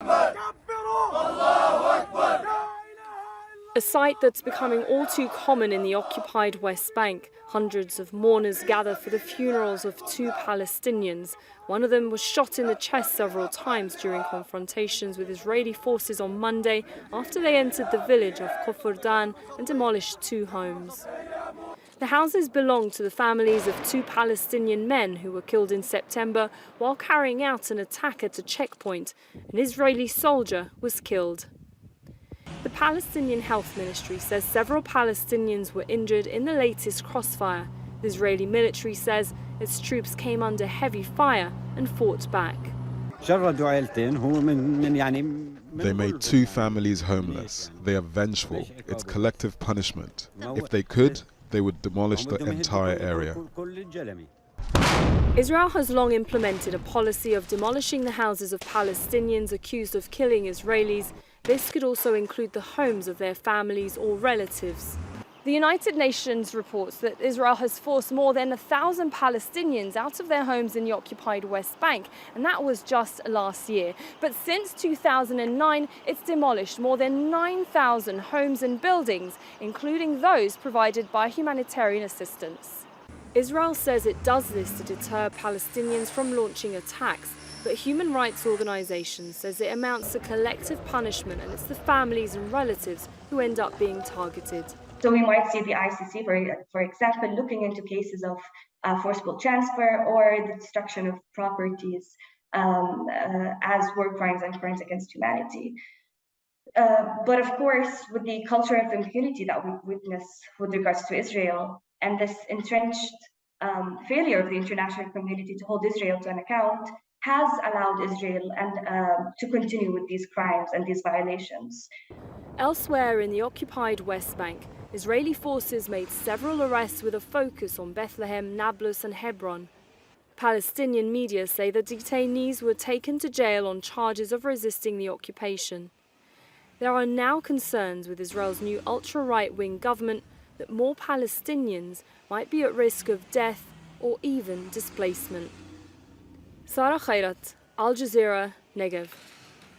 A sight that's becoming all too common in the occupied West Bank. Hundreds of mourners gather for the funerals of two Palestinians. One of them was shot in the chest several times during confrontations with Israeli forces on Monday after they entered the village of Kufr Dan and demolished two homes. The houses belong to the families of two Palestinian men who were killed in September while carrying out an attack at a checkpoint. An Israeli soldier was killed. The Palestinian Health Ministry says several Palestinians were injured in the latest crossfire. The Israeli military says its troops came under heavy fire and fought back. They made two families homeless. They are vengeful. It's collective punishment. If they could, they would demolish the entire area. Israel has long implemented a policy of demolishing the houses of Palestinians accused of killing Israelis. This could also include the homes of their families or relatives. The United Nations reports that Israel has forced more than 1,000 Palestinians out of their homes in the occupied West Bank, and that was just last year. But since 2009, it's demolished more than 9,000 homes and buildings, including those provided by humanitarian assistance. Israel says it does this to deter Palestinians from launching attacks. But human rights organizations says it amounts to collective punishment, and it's the families and relatives who end up being targeted. So we might see the ICC, for example, looking into cases of forcible transfer or the destruction of properties as war crimes and crimes against humanity. But of course, with the culture of impunity that we witness with regards to Israel and this entrenched failure of the international community to hold Israel to an account, has allowed Israel to continue with these crimes and these violations. Elsewhere in the occupied West Bank, Israeli forces made several arrests with a focus on Bethlehem, Nablus and Hebron. Palestinian media say the detainees were taken to jail on charges of resisting the occupation. There are now concerns with Israel's new ultra-right-wing government that more Palestinians might be at risk of death or even displacement. Sara Khairat, Al Jazeera, Negev.